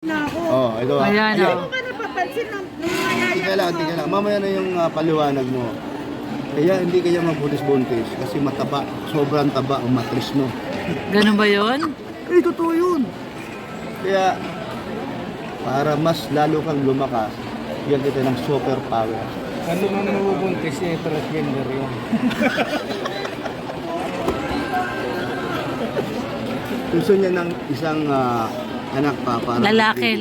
Oh, ito. Ayan, Ayan. oh. Hindi ko ka napapansin ng mga Tingnan lang. Mamaya na yung paliwanag mo. Kaya hindi kaya mabuntis-buntis kasi mataba, sobrang taba ang matris mo. Ganun ba yun? Eh, totoo yun. Kaya, para mas lalo kang lumakas, bigyan kita ng super power. Ano man mabubuntis niya, transgender yun. Gusto niya ng isang anak pa para Lalaki.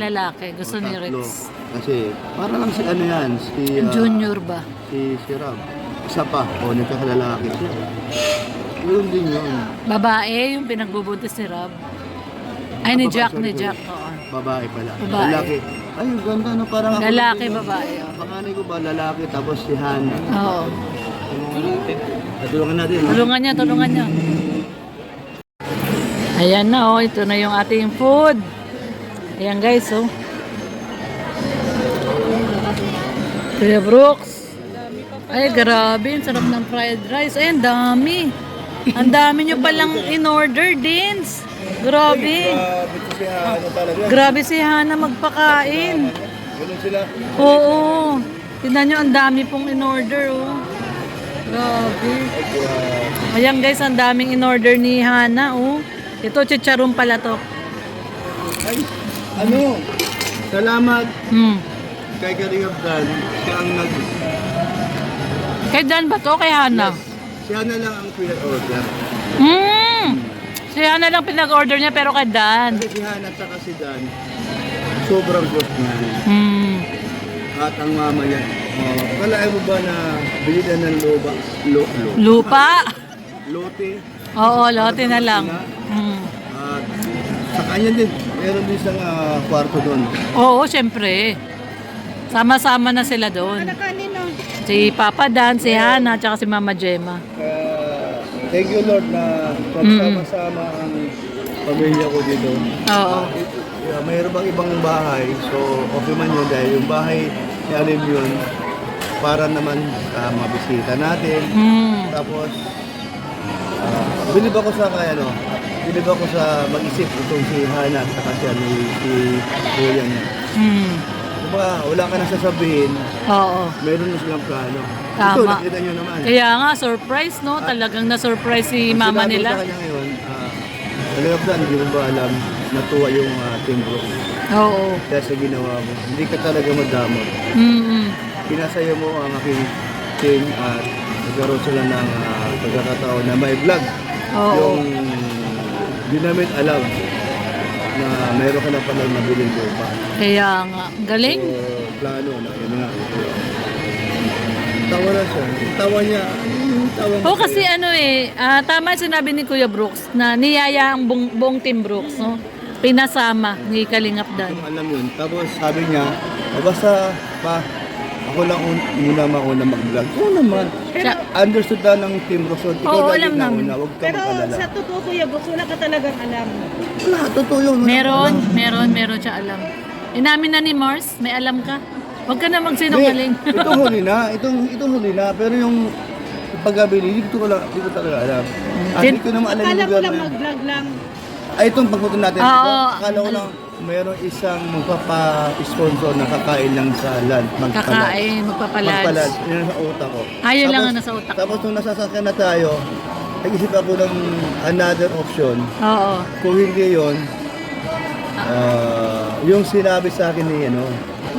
Gusto ni tatlo. Rex. Kasi para lang si ano yan, si Junior ba? si Rob. Isa pa, o nagkakalalaki siya. Yun din yun. Babae, yung pinagbubuntis ni Rob. Ay, ni Jack, Sorry. oo. Babae pala. Babae. Lalaki. Ay, ang ganda no, parang ako Lalaki, din, no? babae, oh. Panganay ko ba lalaki tapos si Hannah. Oo. Tulungan natin. no? Tulungan niya. Ayan na, oh. Ito na yung ating food. Ayan, guys, oh. Kuya Brooks. Ay, grabe. Ang sarap ng fried rice. Ay, ang dami. Ang dami nyo palang in-order, Dins. Grabe. Si Hannah talaga. Grabe si Hana magpakain. Ganun sila. Oo. Tignan nyo, ang dami pong in-order, oh. Grabe. Ayan, guys, ang daming in-order ni Hana, oh. Ito, chicharon pala to. Ay, ano? Salamat kay Karing Dan. Siya ang nag... Kay Dan ba to? Kay Hana? Si Hannah lang ang pinag-order. Si Hana lang pinag-order niya, pero kay Dan. Kasi si Hannah at saka si Dan, sobrang close niya. At ang mama niya, kalahin mo ba na bilihan ng Lupa? lote? Oo, lote na lang. At sa kanya din, meron din isang kwarto doon. Oo, syempre. Sama-sama na sila doon. kanino. Si Papa Dan, si Hana, tsaka si Mama Gemma. Thank you Lord na pagsama-sama ang pamilya ko dito. Oo. Mayroon bang ibang bahay, so okay man yun dahil yung bahay ni Alim yun para naman mabisita natin. Tapos, bilib ako sa bilib ako sa mag-isip itong si Hana at saka si Kuya niya. Diba, wala ka na sasabihin, Oo. meron na silang plano. Tama. Ito, nakita nyo naman. Kaya nga, surprise, no? Talagang na-surprise si Ang mama sinabi ko nila. sa kanya ngayon, Kalingapdan, hindi mo ba alam, natuwa yung Team Brooks. Oo. Dahil sa ginawa mo, hindi ka talaga madamot. Pinasaya mo ang aking team at nagkaroon sila ng pagkakataon na may vlog. Oo. Yung di namin alam na mayroon ka na pala nabiling lupa. Kaya nga. Galing. So, plano na, yun nga. Tawa na siya. Tawa niya. Tawa Oo, kasi ano tama sinabi ni Kuya Brooks na niyaya ang buong Team Brooks, no? Pinasama ni Kalingap Dan. Alam yun. Tapos sabi niya, basta pa, ako lang muna mauna mag-vlog. Oo naman. Siya- Understood na ng Team Brooks. Ikaw Oo, lagi alam namin. nauna. Huwag ka Pero mag-alala. sa totoo Kuya Brooks, wala ka talagang alam. Wala, totoo yun. Meron siya alam. Inamin na ni Mars, may alam ka? Huwag ka na magsinungaling. Itong huli na. Itong huli na. Pero yung pagkabili, hindi ko talaga alam. At hindi ko naman alam Akala yung mo lugar lang na yun. mag-vlog lang. Ay, itong pagpunta natin. Oo. Akala ko lang, mayroong isang magpapa-sponsor na kakain lang sa lunch. Kakain, magpapalunch. Magpalunch. Yun ang sa utak ko. Ayun lang ang nasa utak. Tapos nung nasasakyan na tayo, nag-isip ako ng another option. Oo. Kung hindi yun, yung sinabi sa akin ni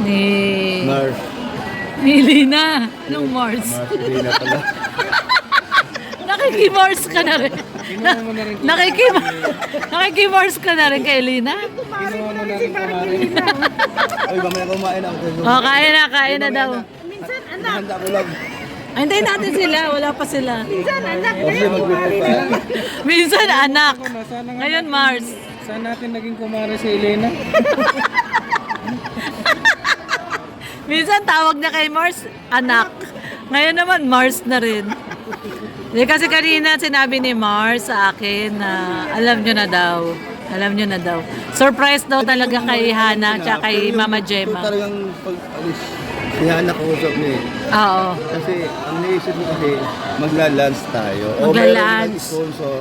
Ni Lina. Lina. Anong Mars? Lina pala. Nakikimars ka na rin. Kinuha mo na rin. Nakikimars ka na rin kay Lina. Kinuha mo na rin kumari. Ay, mamaya kumain ako. O, kain na daw. Minsan anak, Handa ko lang. Ay, hintayin natin sila. Wala pa sila. minsan anak. Kasi mag-prepare. Minsan anak. Sana nga Ngayon Mars. saan natin naging kumari si Elena? Minsan tawag niya kay Mars, anak. Ngayon naman, Mars na rin. Hindi kasi kanina sinabi ni Mars sa akin na alam nyo na daw. Alam nyo na daw. Surprise daw talaga kay Hana at kay Mama Gemma. Ito talagang pag-alis. Si Hana kausap niya eh. Oo. Kasi ang naisip ko kasi magla-lunch tayo. O Magla-lunch. mayroon ng sponsor.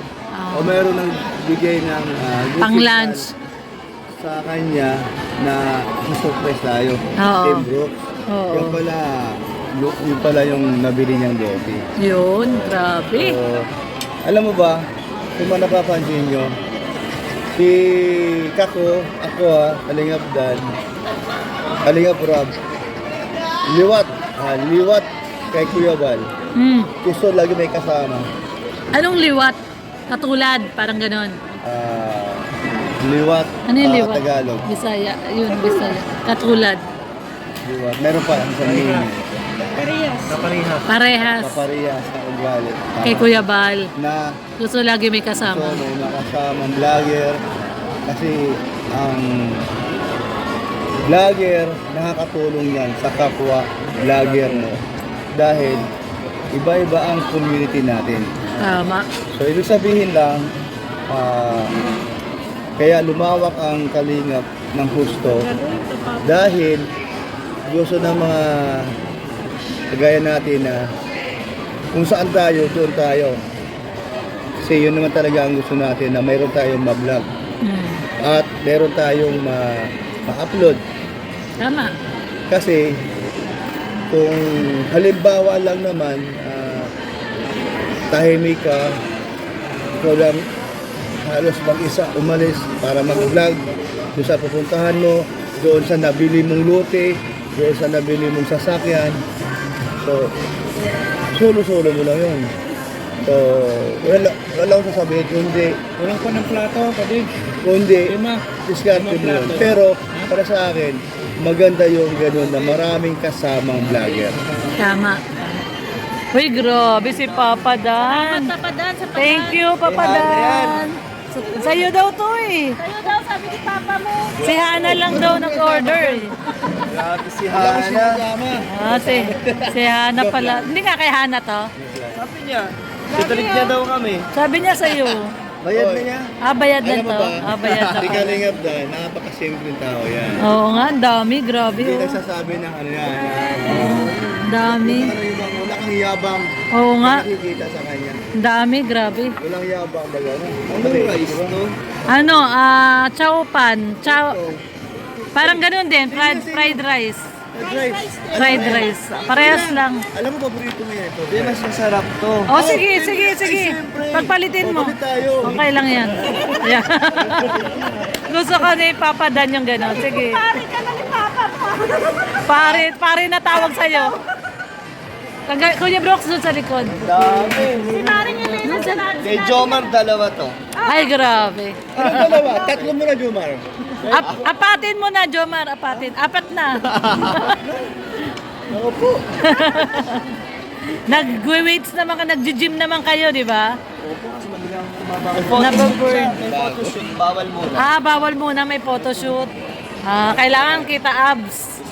O mayroon ng bigay ng Pang-lunch. sa kanya na surprise tayo. Oo. Team Brooks. Oo. Yung pala yung nabili niyang lote. Yun, grabe. So, alam mo ba, kung napapansin nyo, si Kako, ako Kalingap Dan, Kalingap Rob, liwat kay Kuya Bal. Gusto lagi may kasama. Anong liwat? Katulad, parang ganon. Liwat, Ano yung liwat? Tagalog. Bisaya, yun, Bisaya. Katulad. Liwat. Meron pa ang sabihin. Parehas. Kaparehas na ugali. Kay Kuya Bal. Na Gusto lagi may kasama. may makasamang vlogger. Kasi ang vlogger, nakakatulong yan sa kapwa vlogger mo. Dahil iba-iba ang community natin. Tama. So, ibig sabihin lang, kaya lumawak ang kalingap ng husto dahil gusto ng mga kagaya natin na kung saan tayo, doon tayo. Kasi yun naman talaga ang gusto natin na mayroon tayong ma-vlog at mayroon tayong ma-upload. Tama. Kasi kung halimbawa lang naman, tahimik ka, ikaw lang halos mag-isa umalis para mag-vlog doon sa pupuntahan mo, doon sa nabili mong lote, doon sa nabili mong sasakyan. So, solo-solo mo lang yun. So, wala akong sasabihin, kundi, Walang pa ng plato, kapatid. kundi, Lima. discarte mo yun. Pero, para sa akin, maganda yung gano'n na maraming kasamang vlogger. Tama. Uy, grabe si Papa Dan. Papadan sa Thank you, Papa Dan. Sa'yo daw to eh. Sa'yo daw, sabi ni Papa mo. Si Hana lang daw nag-order eh. Grabe si Hana. Si Hana pala. Hindi nga kay Hana to. Sabi niya, tutalik niya daw kami. Sabi niya sa'yo. Bayad na niya. Bayad na Alam mo to. ba? Bayad na Si pala. Kalingap dahil napakasimpleng tao yan. Oo nga, ang dami. Grabe Hindi oh. nagsasabi ng ano yan. Ang dami. Wala kang yabang. Oo nga. Nakikita sa kanya. Ang dami, grabe. Walang yabang ba gano'n? Ano rice to? Ano, chow pan. Parang ganun din, fried rice. Rice. Fried rice. Parehas lang. Alam mo, paborito mo yan ito. Hindi, mas masarap to. Oh, sige. Pagpalitin mo. Papalit tayo. Okay lang yan. Yan. Gusto ko ni Papa Dan yung gano'n. Sige. Pare ka na ni Papa mo. Pare na tawag sa'yo. Kuya Brooks doon sa likod. Dami. Si Maring Elena sa lahat. Kay Jomar, dalawa to. Ay, grabe. Anong dalawa? Tatlo mo na, Jomar. Apatin mo na, Jomar. Apatin. Apat na. Opo. Nag-weights naman ka, nag-gym naman kayo, di ba? May photoshoot, bawal muna. Bawal muna may photoshoot. Kailangan kita abs.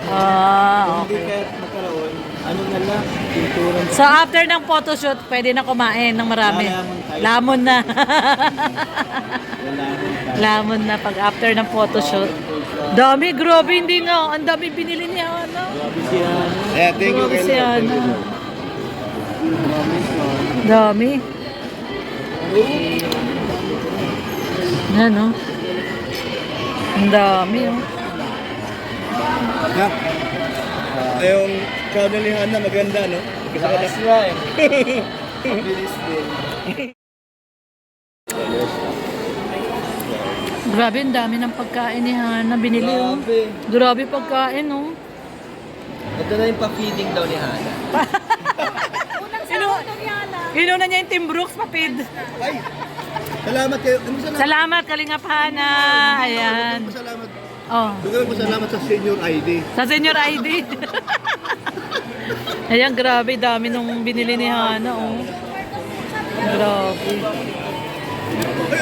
Okay. Kahit magkaroon, ano na lang, pintura. So after ng photoshoot, pwede na kumain ng marami. Lamon na. Lamon na pag after ng photoshoot. Dami, grabe, hindi nga. Ang dami binili niya, ano? Yeah, thank you. Grabe si Kailan. Ana. Dami. Yan, no? Ang dami, oh. Yung kaunalihan na maganda, no? Lakas nga eh. Bilis din. Grabe, ang dami ng pagkain ni Hana. Binili, oh. Grabe pagkain, oh. Ito na yung pa-feeding daw ni Hana. Inuna niya yung Team Brooks, papid. Ay! Salamat kayo. Ano salamat? Salamat, Kalingap Hana. Ayan. Salamat. Oh, Dugan po salamat sa senior ID. sa senior ID. Ayan, grabe, dami nung binili ni Hana, oh. Grabe.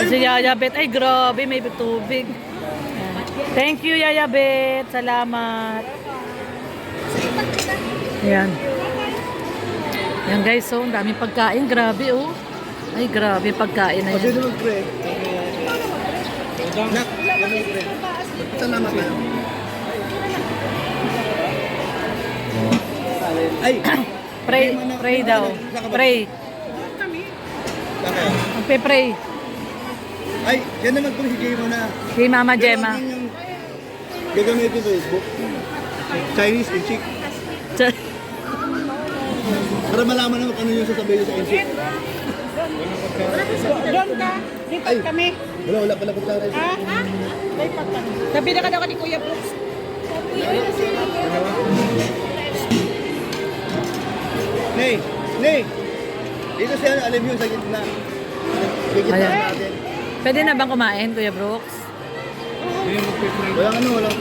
Si Yaya Bet, ay grabe, may tubig. Ayan. Thank you, Yaya Bet. Salamat. Ayan. Ayan guys, so, ang daming pagkain. Grabe, oh. Ay, grabe pagkain na Kasi yan. naman, pre. Nak, pre. Salamat na. Ay! Pray daw. Pray. Magpe-pray. Ay, yan naman kung si Jay mo na. Si Mama Gemma. Yung gagamitin ko Facebook. Chinese and chick. Para malaman naman ano yung sasabihin sa insik. Doon ka. Lipat kami. Wala pala kutsara. Ha? Lipat kami. Sabi na ka daw ni Kuya Brooks. Nay! Dito siya, alam yun sa gitna. Gitna Ayan. natin. Pwede na bang kumain, Kuya Brooks? Ayun, magpipray. Walang ano, walang...